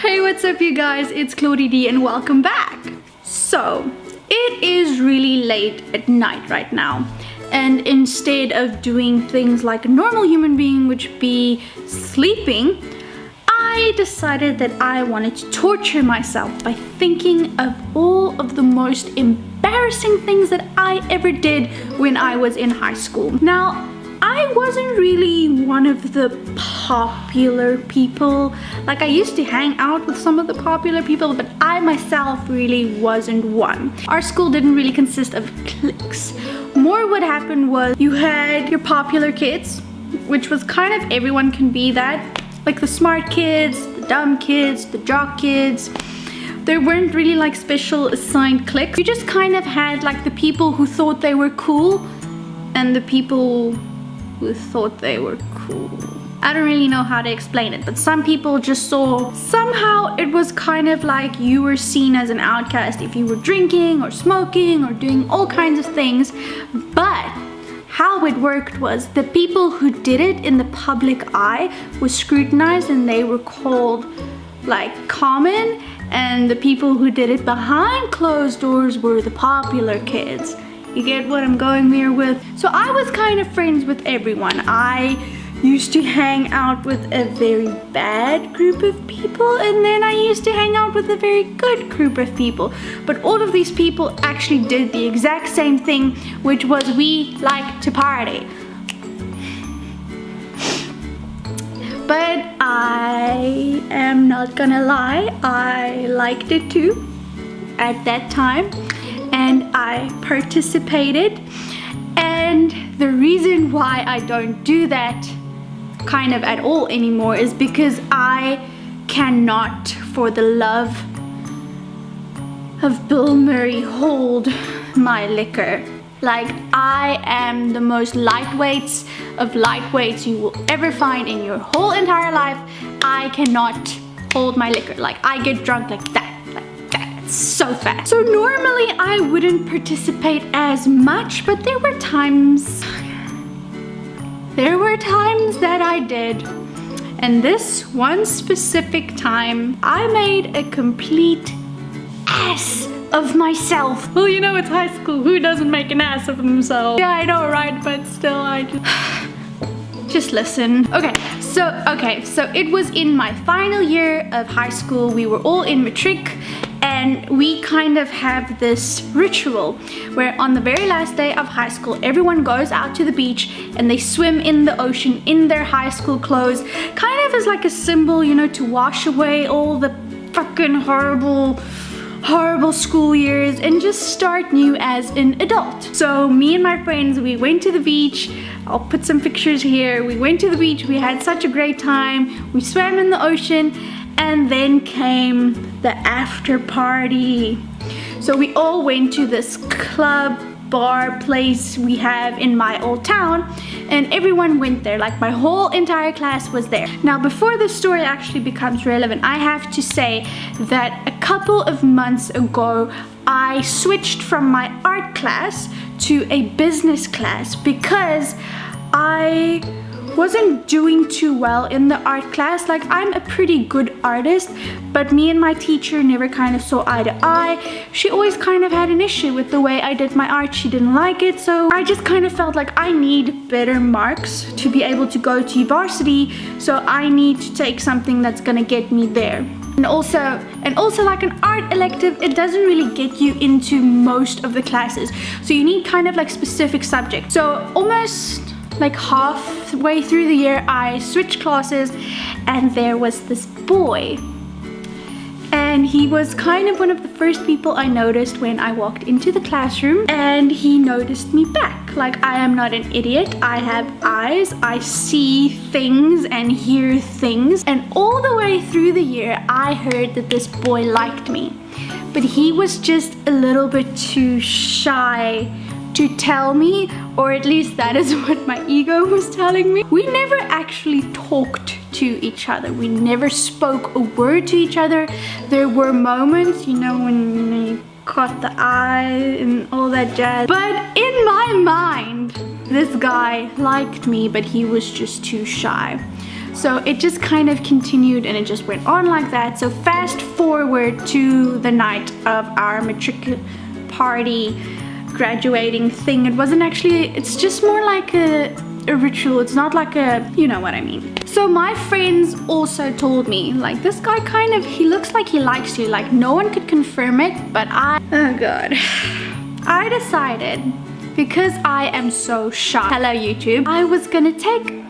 Hey, what's up you guys? It's Claudie D and welcome back. So, it is really late at night right now. And instead of doing things like a normal human being, which would be sleeping, I decided that I wanted to torture myself by thinking of all of the most embarrassing things that I ever did when I was in high school. Now, I wasn't really one of the popular people. Like, I used to hang out with some of the popular people, but I myself really wasn't one. Our school didn't really consist of cliques. More what happened was you had your popular kids, which was kind of everyone can be that. Like the smart kids, the dumb kids, the jock kids. There weren't really like special assigned cliques. You just kind of had like the people who thought they were cool and the people who thought they were cool. I don't really know how to explain it, but some people just saw somehow it was kind of like you were seen as an outcast if you were drinking or smoking or doing all kinds of things. But how it worked was the people who did it in the public eye was scrutinized and they were called like common, and the people who did it behind closed doors were the popular kids. You get what I'm going there with? So I was kind of friends with everyone. I used to hang out with a very bad group of people, and then I used to hang out with a very good group of people. But all of these people actually did the exact same thing, which was we like to party. But I am not gonna lie, I liked it too at that time. And I participated, and the reason why I don't do that kind of at all anymore is because I cannot for the love of Bill Murray hold my liquor. Like, I am the most lightweights of lightweights you will ever find in your whole entire life. I cannot hold my liquor. Like, I get drunk like that. So fast. So normally I wouldn't participate as much, but there were times that I did. And this one specific time, I made a complete ass of myself. Well, you know, it's high school. Who doesn't make an ass of themselves? Yeah, I know, right? But still, I just listen. Okay, so it was in my final year of high school. We were all in matric. And we kind of have this ritual where on the very last day of high school, everyone goes out to the beach and they swim in the ocean in their high school clothes, kind of as like a symbol, you know, to wash away all the fucking horrible school years and just start new as an adult. So me and my friends, we went to the beach. I'll put some pictures here. We went to the beach. We had such a great time. We swam in the ocean. And then came the after party. So we all went to this club, bar place we have in my old town, and everyone went there. Like, my whole entire class was there. Now, before this story actually becomes relevant, I have to say that a couple of months ago, I switched from my art class to a business class because I wasn't doing too well in the art class. Like, I'm a pretty good artist, but me and my teacher never kind of saw eye to eye. She always kind of had an issue with the way I did my art. She didn't like it, so I just kind of felt like I need better marks to be able to go to varsity, so I need to take something that's gonna get me there. And also like an art elective, it doesn't really get you into most of the classes, so you need kind of like specific subjects. So almost like halfway through the year, I switched classes, and there was this boy, and he was kind of one of the first people I noticed when I walked into the classroom, and he noticed me back. Like, I am not an idiot. I have eyes. I see things and hear things, and all the way through the year I heard that this boy liked me, but he was just a little bit too shy to tell me, or at least that is what my ego was telling me. We never actually talked to each other. We never spoke a word to each other. There were moments, you know, when you caught the eye and all that jazz. But in my mind, this guy liked me, but he was just too shy. So it just kind of continued and it just went on like that. So fast forward to the night of our matric party graduating thing. It wasn't actually, it's just more like a ritual. It's not like a, you know what I mean. So my friends also told me, like, this guy kind of, he looks like he likes you. Like, no one could confirm it, but oh God. I decided, because I am so shy, hello YouTube, I was gonna take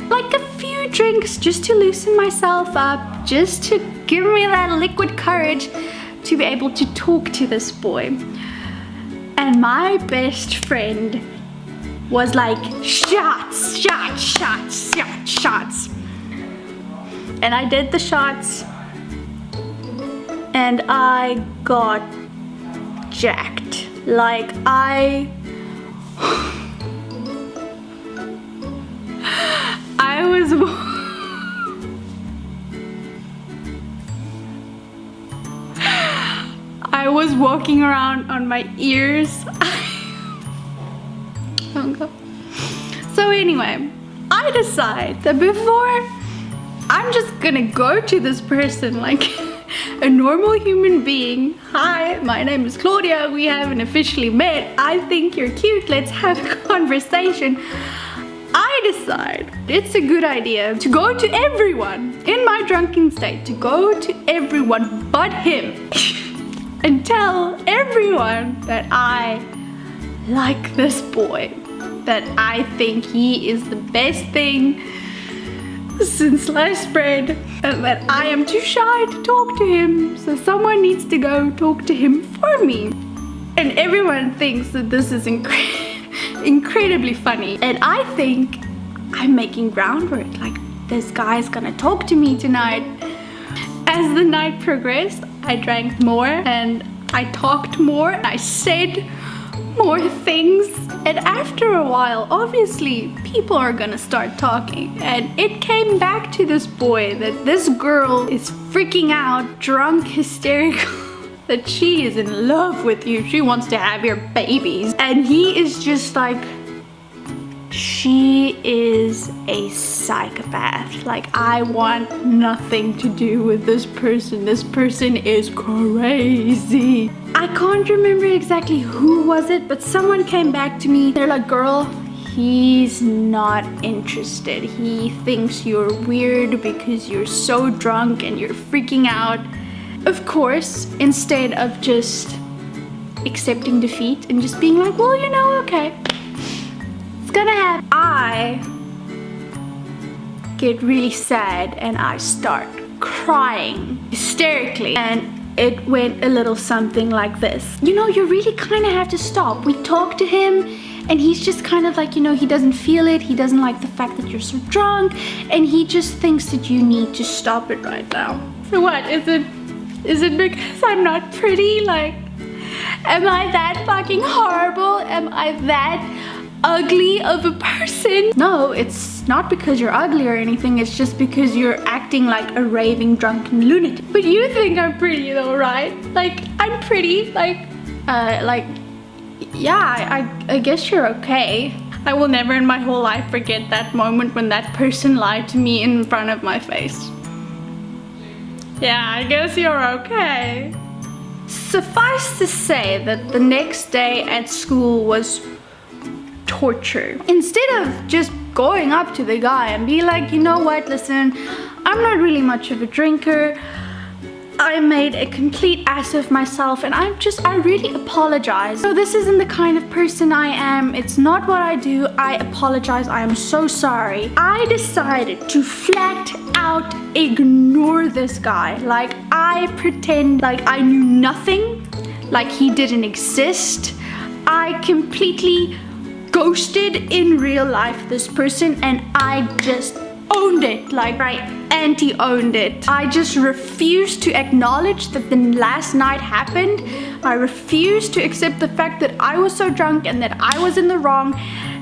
like a few drinks just to loosen myself up, just to give me that liquid courage to be able to talk to this boy. And my best friend was like, shots, shots, shots, shots, shots. And I did the shots and I got jacked. Like I was I was walking around on my ears. Oh God. So anyway, I decide that before I'm just gonna go to this person like a normal human being. Hi, my name is Claudia. We haven't officially met. I think you're cute. Let's have a conversation. I decide it's a good idea to go to everyone in my drunken state, to go to everyone but him and tell everyone that I like this boy, that I think he is the best thing since sliced bread, and that I am too shy to talk to him, so someone needs to go talk to him for me. And everyone thinks that this is incredibly funny, and I think I'm making groundwork, like this guy's gonna talk to me tonight. As the night progressed, I drank more and I talked more, I said more things, and after a while obviously people are gonna start talking, and it came back to this boy that this girl is freaking out, drunk, hysterical, that she is in love with you, she wants to have your babies, and he is just like, she is a psychopath. Like, I want nothing to do with this person. This person is crazy. I can't remember exactly who was it, but someone came back to me. They're like, girl, he's not interested. He thinks you're weird because you're so drunk and you're freaking out. Of course, instead of just accepting defeat and just being like, well, you know, okay, it's gonna happen, I get really sad and I start crying hysterically, and it went a little something like this. You know, you really kind of have to stop. We talked to him and he's just kind of like, you know, he doesn't feel it. He doesn't like the fact that you're so drunk, and he just thinks that you need to stop it right now. For what? Is it because I'm not pretty? Like, am I that fucking horrible? Am I that ugly of a person? No, it's not because you're ugly or anything, it's just because you're acting like a raving drunken lunatic. But you think I'm pretty though, right? Like, I'm pretty, yeah, I guess you're okay. I will never in my whole life forget that moment when that person lied to me in front of my face. Yeah, I guess you're okay. Suffice to say that the next day at school was torture. Instead of just going up to the guy and be like, you know what, listen, I'm not really much of a drinker. I made a complete ass of myself and I really apologize. So this isn't the kind of person I am. It's not what I do. I apologize. I am so sorry. I decided to flat out ignore this guy. Like, I pretend like I knew nothing, like he didn't exist. I completely ghosted in real life this person, and I just owned it. Like, I anti-owned it. I just refused to acknowledge that the last night happened. I refused to accept the fact that I was so drunk and that I was in the wrong,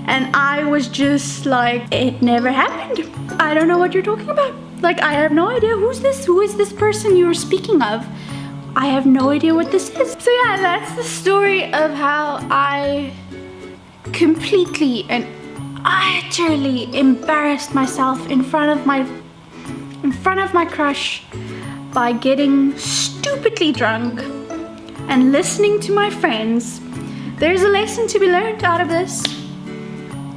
and I was just like, it never happened. I don't know what you're talking about. Like, I have no idea. Who is this person you were speaking of? I have no idea what this is. So yeah, that's the story of how I completely and utterly embarrassed myself in front of my crush by getting stupidly drunk and listening to my friends. There's a lesson to be learned out of this.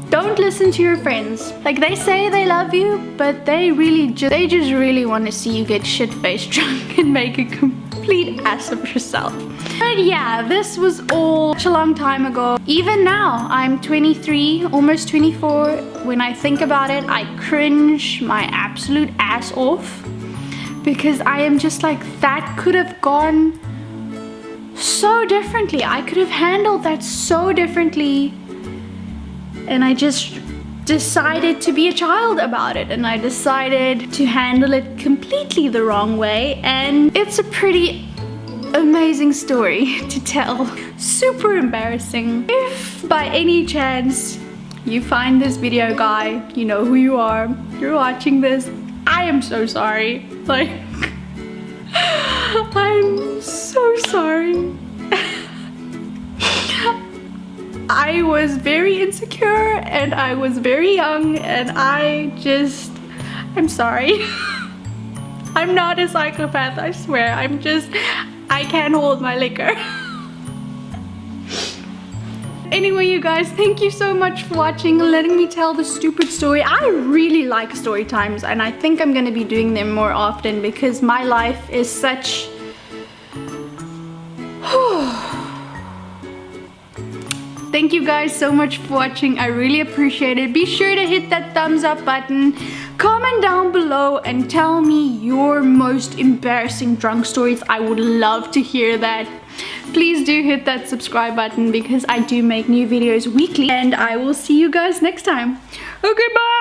Don't listen to your friends. Like, they say they love you, but they just really want to see you get shit-faced drunk and make a complete ass of yourself. But yeah, this was all such a long time ago. Even now, I'm 23, almost 24. When I think about it, I cringe my absolute ass off, because I am just like, that could have gone so differently. I could have handled that so differently. And I just decided to be a child about it, and I decided to handle it completely the wrong way, and it's a pretty amazing story to tell. Super embarrassing. If by any chance you find this video, guy, you know who you are, you're watching this, I am so sorry. Like, I'm so sorry. I was very insecure and I was very young, and I'm sorry. I'm not a psychopath, I swear. I can't hold my liquor. Anyway, you guys, thank you so much for watching and letting me tell the stupid story. I really like story times, and I think I'm gonna be doing them more often because my life is such... Thank you guys so much for watching. I really appreciate it. Be sure to hit that thumbs up button. Comment down below and tell me your most embarrassing drunk stories. I would love to hear that. Please do hit that subscribe button because I do make new videos weekly, and I will see you guys next time. Okay, bye!